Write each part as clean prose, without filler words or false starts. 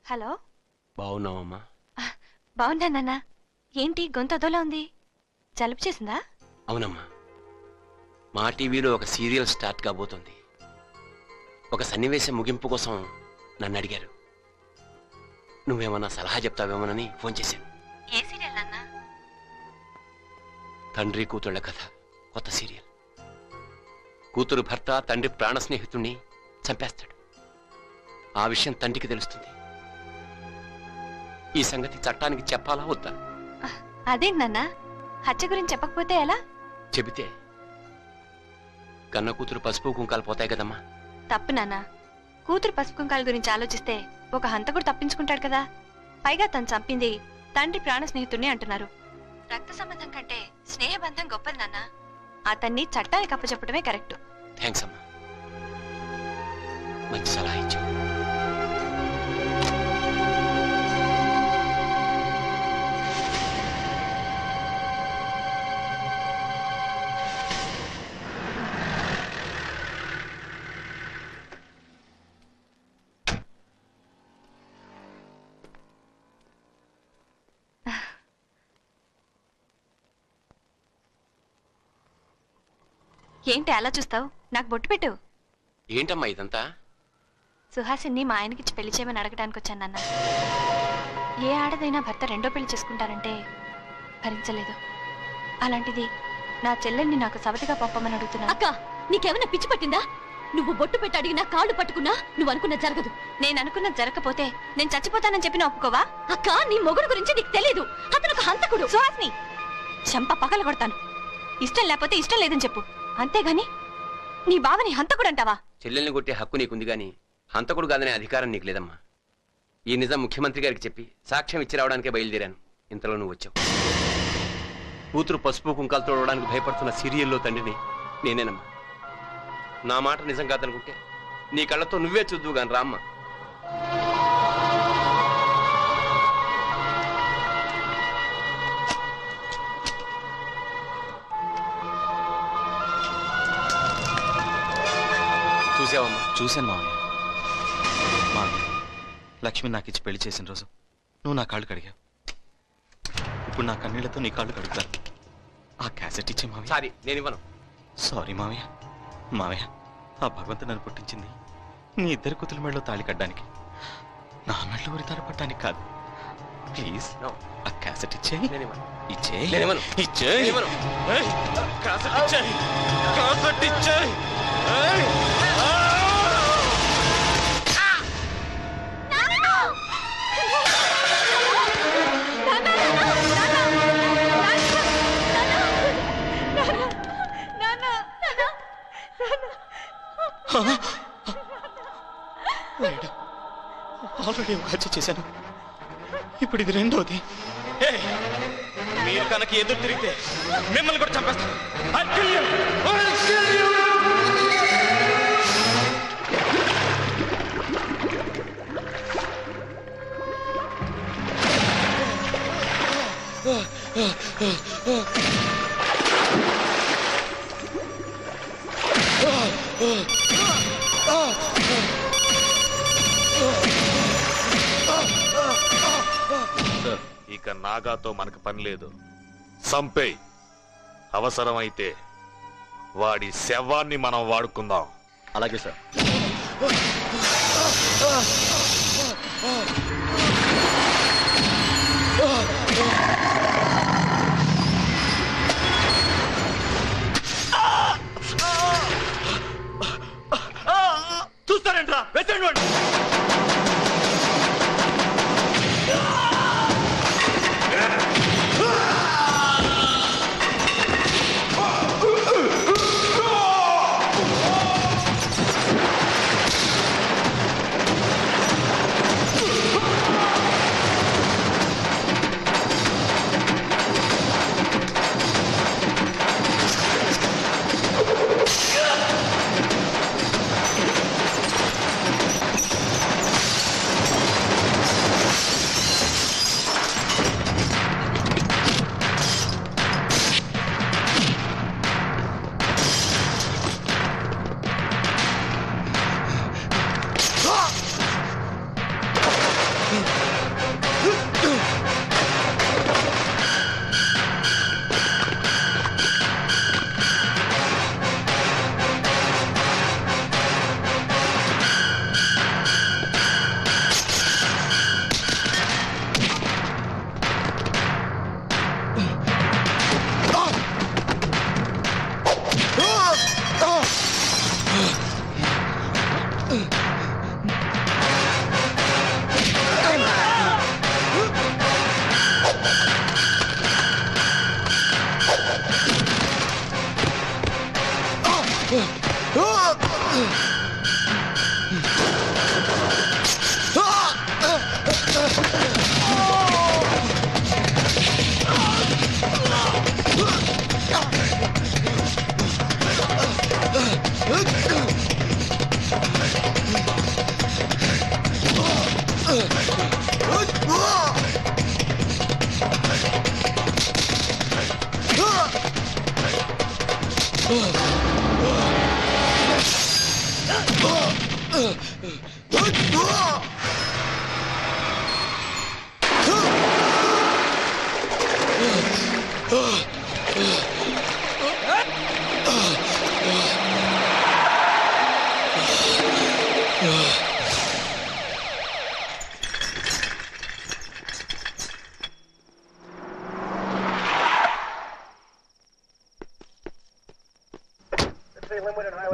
Hello. బాగున్నావమ్మా? బాగున్నా నాన్న. ఏంటి గొంతు అదోలా ఉంది? జలుబు చేసిందా? అవునమ్మా, మా టీవీలో ఒక సీరియల్ స్టార్ట్ కాబోతుంది. ఒక సన్నివేశం ముగింపు కోసం నన్ను అడిగారు. నువ్వేమన్నా సలహా చెప్తావేమోనని ఫోన్ చేశాను. ఏ సీరియల్ నాన్న? తండ్రి కూతుళ్ళ కథ, కొత్త సీరియల్. కూతురు భర్త తండ్రి ప్రాణ స్నేహితుణ్ణి చంపేస్తాడు. ఆ విషయం తండ్రికి తెలుస్తుంది. ఈ సంగతి చట్టానికి చెప్పాలా వద్దా? అదేంటి నాన్న, హత్య గురించి చెప్పకపోతే ఎలా? చెబితే కన్న కూతురు పసుపు కుంకాలు పోతాయి కదమ్మా. తప్పు నాన్న. కూతురు పసుపు కుంకాల గురించి ఆలోచిస్తే ఒక హంతకుడు తప్పించుకుంటాడు కదా. పైగా తను చంపింది తండ్రి ప్రాణ స్నేహితుడిని అంటున్నారు. రక్త సంబంధం కంటే స్నేహబంధం గొప్పది నాన్న. అతన్ని చట్టానికి అప్పచెప్పడమే కరెక్ట్. థ్యాంక్స్ అమ్మా, మంచి సలహా ఇచ్చావు. ఏంటి అలా చూస్తావు? నాకు బొట్టు పెట్టు. ఏంటమ్మా ఇదంతా? సుహాసిని మా ఆయనకిచ్చి పెళ్లి చేయమని అడగడానికి వచ్చాను నాన్న. ఏ ఆడదైనా భర్త రెండో పెళ్లి చేసుకుంటారంటే భరించలేదు. అలాంటిది నా చెల్లెల్ని నాకు సవతిగా పంపమని అడుగుతున్నా. అక్క, నీకేమైనా పిచ్చి పట్టిందా? నువ్వు బొట్టు పెట్టి అడిగినా కాళ్ళు పట్టుకున్నా నువ్వు అనుకున్న జరగదు. నేను అనుకున్నది జరగకపోతే నేను చచ్చిపోతానని చెప్పిన ఒప్పుకోవా? అక్క, నీ మొగుడు గురించి నీకు తెలీదు. అతను ఒక హంతకుడు. సుహాసిని, చెంప పగల కొడతాను. ఇష్టం లేకపోతే ఇష్టం లేదని చెప్పు, అంతేగాని నీ బావని హంతకుడు అంటావా? చెల్లెల్ని కొట్టే హక్కు నీకుంది గాని హంతకుడు కాదనే అధికారం నీకు లేదమ్మా. ఈ నిజం ముఖ్యమంత్రి గారికి చెప్పి సాక్ష్యం ఇచ్చి రావడానికే బయలుదేరాను. ఇంతలో నువ్వు వచ్చావు. కూతురు పసుపు కుంకాలు తోడడానికి భయపడుతున్న సీరియల్లో తండ్రిని నేనేనమ్మా. నా మాట నిజం కాదనుకుంటే నీ కళ్ళతో నువ్వే చూద్దువు గాని రామ్మా. చూసావమ్మా? చూశాను మావయ్య. మావయ్య, లక్ష్మి నాకు ఇచ్చి పెళ్లి చేసిన రోజు నువ్వు నా కాళ్ళు కడిగావు. ఇప్పుడు నా కన్నీళ్లతో నీ కాళ్ళు కడుగుతాను. ఆ క్యాసెట్ ఇచ్చే మావయ్య. సారీ, నేను ఇవ్వను. సారీ మావయ్య. మావయ్య, ఆ భగవంతుడు నన్ను పుట్టించింది నీ ఇద్దరు కూతుల మెడలో తాళి కట్టడానికి, నా మెడలో ఉరితాడు పట్టడానికి కాదు. ప్లీజ్ ఆ క్యాసెట్ ఇచ్చే. ఇచ్చే. ఇచ్చే. క్యాసెట్ ఇచ్చే. క్యాసెట్ ఇచ్చే. ఆల్రెడీ ఒక హత్య చేశాను, ఇప్పుడు ఇది రెండోది. మీరు కనుక ఎదురు తిరిగితే మిమ్మల్ని కూడా చంపేస్తాను. ఇక నాగాతో మనకు పని లేదు. సంపేయ్. అవసరమైతే వాడి శవాన్ని మనం వాడుకుందాం. అలాగే సార్. చూస్తారేంట్రా? వెచ్చండి వాడిని.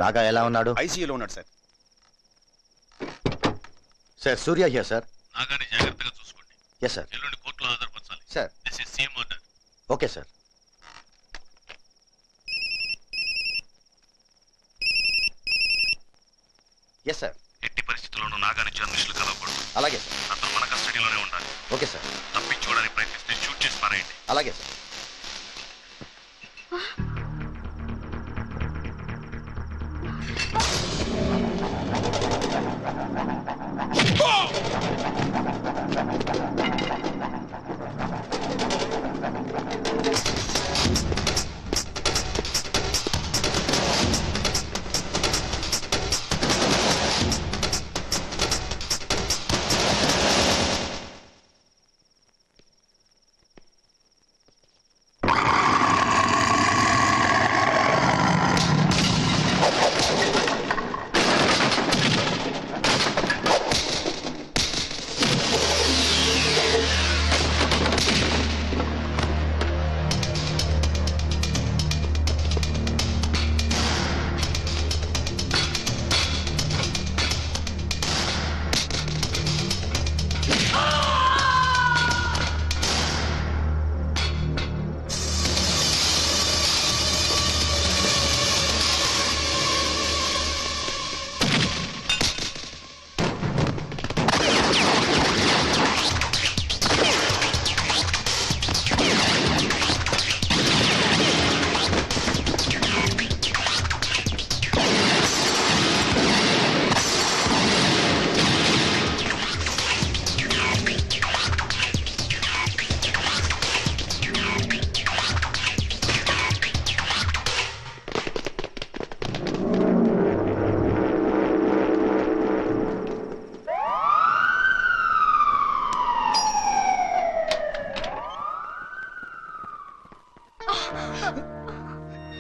నాగా ఎలా ఉన్నాడు? ఐసీయూలో ఉన్నాడు sir. Sir Surya here sir. నాగాని జాగ్రత్తగా చూసుకోండి. Yes sir. ఎల్లుండి కోర్టులో హాజరుపరచాలి. Sir. This is CM order. Okay sir. Yes sir. ఎట్టి పరిస్థితుల్లోనూ నాగాని జర్నలిస్టులు కలవకూడదు. అలాగే సార్. అతను మన కస్టడీలోనే ఉండాలి. Okay sir. తప్పించుకోవడానికి ప్రయత్నిస్తే షూట్ చేసి పారేయండి. అలాగే సార్.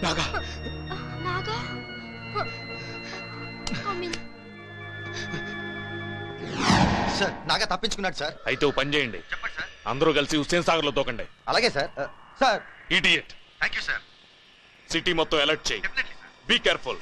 నాగా నాగా సార్ నాగా తప్పించుకున్నాడు సార్. అయితే ఓ పని చేయండి. అందరూ కలిసి హుస్సేన్ సాగర్ లో తోకండి. అలాగే sir. Sir. Idiot. Thank you sir. City మొత్తం అలర్ట్ చేయి. Be careful.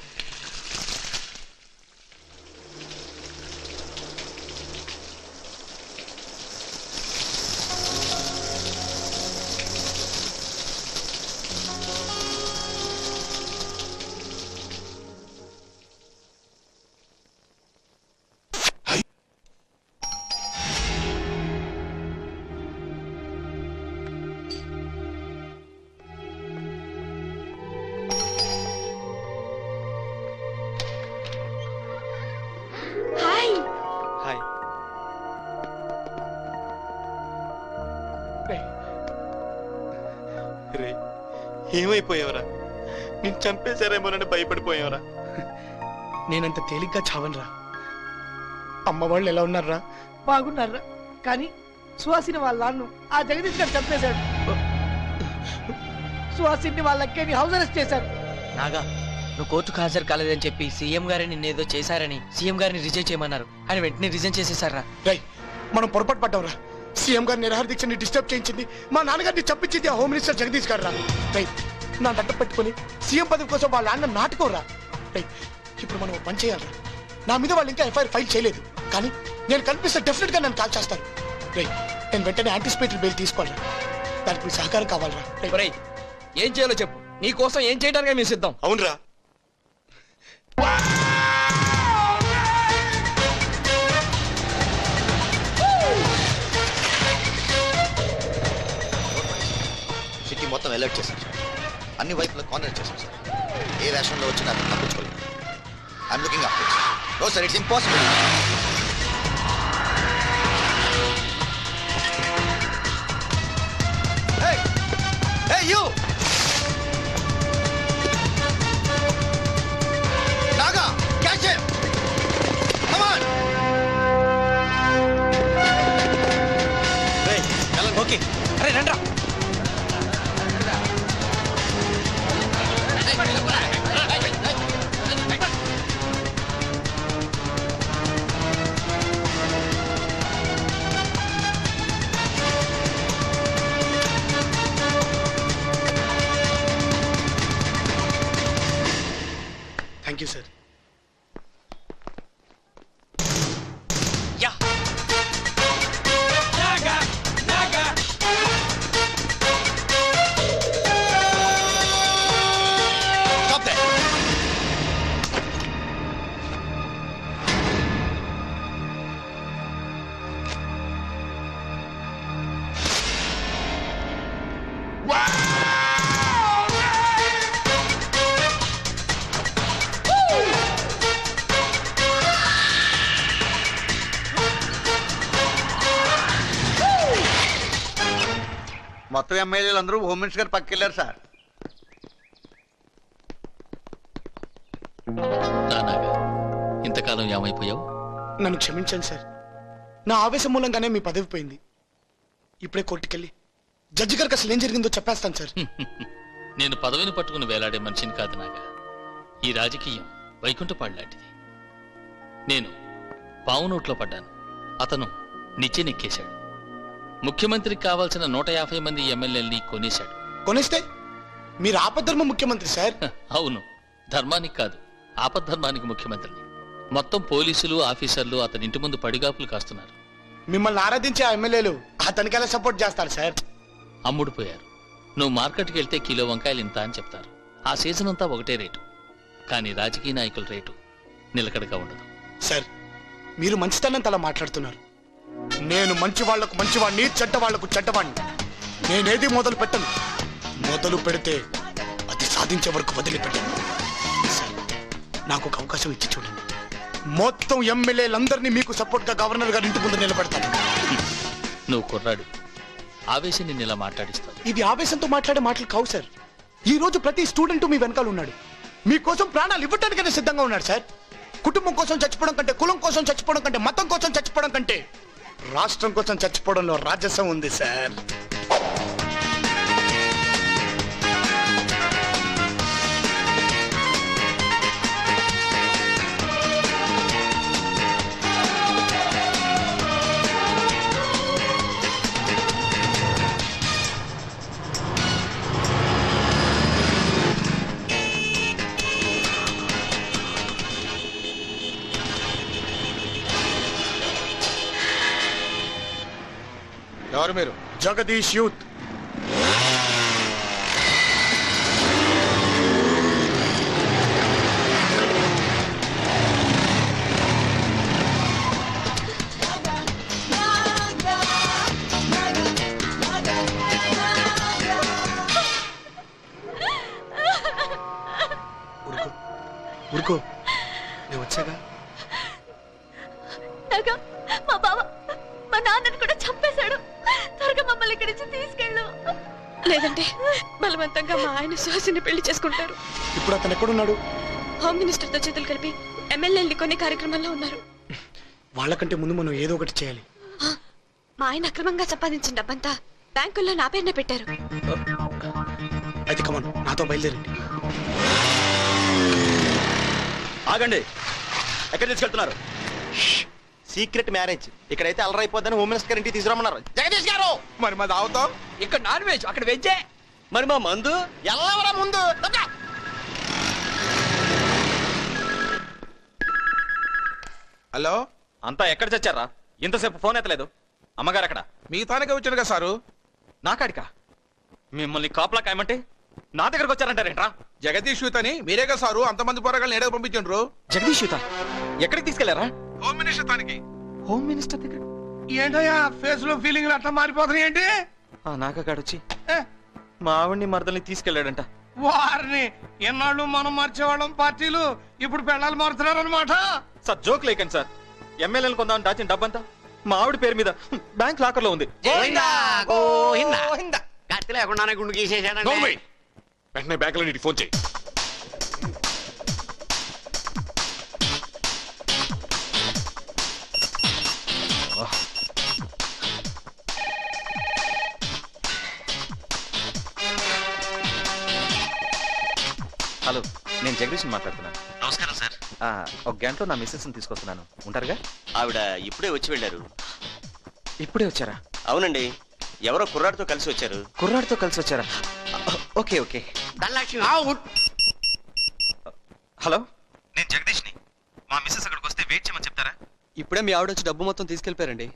హాయ్. హాయ్. రే ఏమైపోయావరా? నేను చంపేశారేమోనని భయపడిపోయావరా? నేనంత తేలిగ్గా చావనరా. అమ్మ వాళ్ళు ఎలా ఉన్నారా? బాగున్నారా? కానీ సుహాసిని వాళ్ళ నాన్ను ఆ జగదీష్ గారు చంపేశాడు. సుహాసిని వాళ్ళ అక్కని హౌస్ అరెస్ట్ చేశారు. నాగా నువ్వు కోర్టుకు హాజరు కాలేదని చెప్పి సీఎం గారు నిన్నేదో చేశారని సీఎం గారిని రిజైన్ చేయమన్నారు. ఆయన వెంటనే రిజైన్ చేసేసారా? రై మనం పొరపాటు పడ్డావురా. సీఎం గారి నిరాహార దీక్షని డిస్టర్బ్ చేయించింది మా నాన్నగారిని చంపించింది ఆ హోమ్ మినిస్టర్ జగదీష్ గారు రా. రై నా దగ్గర పెట్టుకుని సీఎం పదవి కోసం వాళ్ళ నాన్న నాటుకోరా. రై ఇప్పుడు మనం పని చేయాలరా. నా మీద వాళ్ళు ఇంకా ఎఫ్ఐఆర్ ఫైల్ చేయలేదు, కానీ నేను కనిపిస్తే డెఫినెట్ గా నన్ను కాల్ చేస్తారు. రై నేను వెంటనే యాంటిసిపేటరీ బెయిల్ తీసుకోవాలరా. దానికి మీ సహకారం కావాలరా. ఒరేయ్, ఏం చేయాలో చెప్పు. నీ కోసం ఏం చేయడానికి మేము సిద్ధం. అవునరా. అలర్ట్ చేశాం సార్. అన్ని వైపులా కార్నర్ చేశాం సార్. ఏ వేషంలో వచ్చినా అతను తప్పించుకోలేదు. I'm looking up sir. No sir, it's impossible. Hey, you! Naga, catch him! Come on! రేయ్, ఓకే అరే రండ్రా. Thank you sir. Yeah Stop there! మొత్తం ఎమ్మెల్యేలు అందరూ హోమ్ మినిస్టర్ గారు పక్కకి వెళ్ళారు సార్. నానాగా ఇంతకాలం ఏమైపోయావు? నన్ను క్షమించండి సార్. నా ఆవేశం మూలంగానే మీ పదవి పోయింది. ఇప్పుడే కోర్టుకెళ్ళి జడ్జి గారికి అసలు ఏం జరిగిందో చెప్పేస్తాను సార్. నేను పదవిని పట్టుకుని వేలాడే మనిషిని కాదు నాగా. ఈ రాజకీయం వైకుంఠపాడు లాంటిది. నేను పావు నోట్లో పడ్డాను, అతను నిచ్చెనెక్కేశాడు. ముఖ్యమంత్రికి కావాల్సిన 150 మంది ఎమ్మెల్యేలని కొనేశాడు. కొనేస్తే మీరు ఆపద్ధర్మ ముఖ్యమంత్రి సార్. అవును, ధర్మానికి కాదు ఆపద్ధర్మానికి ముఖ్యమంత్రిని. మొత్తం పోలీసులు ఆఫీసర్లు అతని ఇంటి ముందు పడిగాపులు కాస్తున్నారు. మిమ్మల్ని ఆరాధించే ఆ ఎమ్మెల్యేలు అతనికి ఎలా సపోర్ట్ చేస్తారు సార్? అమ్ముడుపోయారు. నువ్వు మార్కెట్కి వెళ్తే కిలో వంకాయలు ఇంత అని చెప్తారు. ఆ సీజన్ అంతా ఒకటే రేటు. కానీ రాజకీయ నాయకుల రేటు నిలకడగా ఉండదు. సార్, మీరు మంచితనం అలా మాట్లాడుతున్నారు. నేను మంచి వాళ్లకు మంచివాడిని, చెడ్డ వాళ్లకు చెడ్డవాడిని. నేనేది మొదలు పెట్టను. మొదలు పెడితే అది సాధించే వరకు వదిలిపెట్టను. సార్, నాకు ఒక అవకాశం ఇచ్చి చూడండి. మొత్తం ఎమ్మెల్యేలందరినీ మీకు సపోర్ట్ గా గవర్నర్ గారి ఇంటి ముందు నిలబెడతాను. నువ్వు కుర్రాడు, ఆవేశం నిన్ను ఇలా మాట్లాడిస్తావు. ఇది ఆవేశంతో మాట్లాడే మాటలు కావు సార్. ఈ రోజు ప్రతి స్టూడెంట్ మీ వెనకాల ఉన్నాడు. మీకోసం ప్రాణాలు ఇవ్వడానికైనా సిద్ధంగా ఉన్నాడు సార్. కుటుంబం కోసం చచ్చిపోవడం కంటే, కులం కోసం చచ్చిపోవడం కంటే, మతం కోసం చచ్చిపోవడం కంటే రాష్ట్రం కోసం చచ్చిపోవడంలో రాజసం ఉంది సార్. ఎవరు మీరు? జగదీష్ యూత్. ఊరుకో, నేను వచ్చాగా. మా బావ మా నాన్నని కూడా చంపేశాడు. త్వరగా మమ్మల్ని ఇక్కడి నుంచి తీసుకెళ్ళు. లేదంటే బలవంతంగా మా ఆయన సుహాసిని పెళ్లి చేసుకుంటారు. ఇప్పుడు అతను ఎక్కడున్నాడు? హోమ్ మినిస్టర్ తో చేతులు కలిపి ఎమ్మెల్యేలు కొన్ని కార్యక్రమాల్లో ఉన్నారు. వాళ్ళకంటే ముందు మనం ఏదో ఒకటి చేయాలి. మా ఆయన అక్రమంగా సంపాదించిన డబ్బంతా బ్యాంకుల్లో నా పేరునే పెట్టారు. అయితే కమన్, నాతో బయలుదేరండి. ఆగండి, ఎక్కడ తీసుకెళ్తున్నారు? Secret marriage. ఇక్కడైతే అలరైపోద్దని హోమ్ మినిస్టర్ గారి ఇంటికి తీసుకురమ్మన్నారు. జగదీష్ గారు, మరి మా దావుతాం ఇక్కడ నాన్ వెజ్, అక్కడ వెజ్జే. మరి మా మందు ఎల్లవరా ముందు. హలో, అంతా ఎక్కడ చచ్చారా? ఇంతసేపు ఫోన్ ఎత్తలేదు. అమ్మగారు అక్కడ మీ తానకే వచ్చాను కదా సారు. నాకాడికా? మిమ్మల్ని కాపలా కాయమంటే నా దగ్గరకు వచ్చారంటారేంట్రా? జగదీష్ యూత్ అని మీరేగా సారు అంతమంది పోరగాళ్ళని ఏడకు పంపించండ్రు. జగదీష్ యూత ఎక్కడికి తీసుకెళ్లారా? హోమ్ మినిస్టర్ తానికి. హోమ్ మినిస్టర్ దగ్గర? ఏంటయ్యా ఫేస్ లో ఫీలింగ్ అట్లా మారిపోతున్నాయి ఏంటి? నాకాడొచ్చి మా ఆవిడ్ని మరదల్ని తీసుకెళ్ళాడంట. వారిని ఎన్నాళ్ళు మనం మార్చేవాళ్ళం పార్టీలు, ఇప్పుడు పెళ్ళాలు మారుతున్నారు అనమాట. సార్ జోక్ లేకండి సార్. ఎమ్మెల్యేలు కొందామని దాచిన డబ్బంతా మా ఆవిడ పేరు మీద బ్యాంక్ లాకర్ లో ఉంది. కత్తి లేకుండానే గుండు గీసేసాడండి. నోర్మై, వెంటనే బ్యాంకులో నీటి ఫోన్ చేయి. హలో, నేను జగదీష్ని మాట్లాడుతున్నాను. నమస్కారం సార్. ఒక గంటలో నా మిస్సెస్ని తీసుకొస్తున్నాను, ఉంటారుగా? ఆవిడ ఇప్పుడే వచ్చి వెళ్ళారు. ఇప్పుడే వచ్చారా? అవునండి, ఎవరో కుర్రాడితో కలిసి వచ్చారు. కుర్రాడితో కలిసి వచ్చారా? Okay okay. హలో, నేను జగదీష్ని. మా మిస్సెస్ అక్కడికి వస్తే వెయిట్ చేయమని చెప్తారా? ఇప్పుడే మీ ఆవిడ వచ్చి డబ్బు మొత్తం తీసుకెళ్ళిపోయారండి.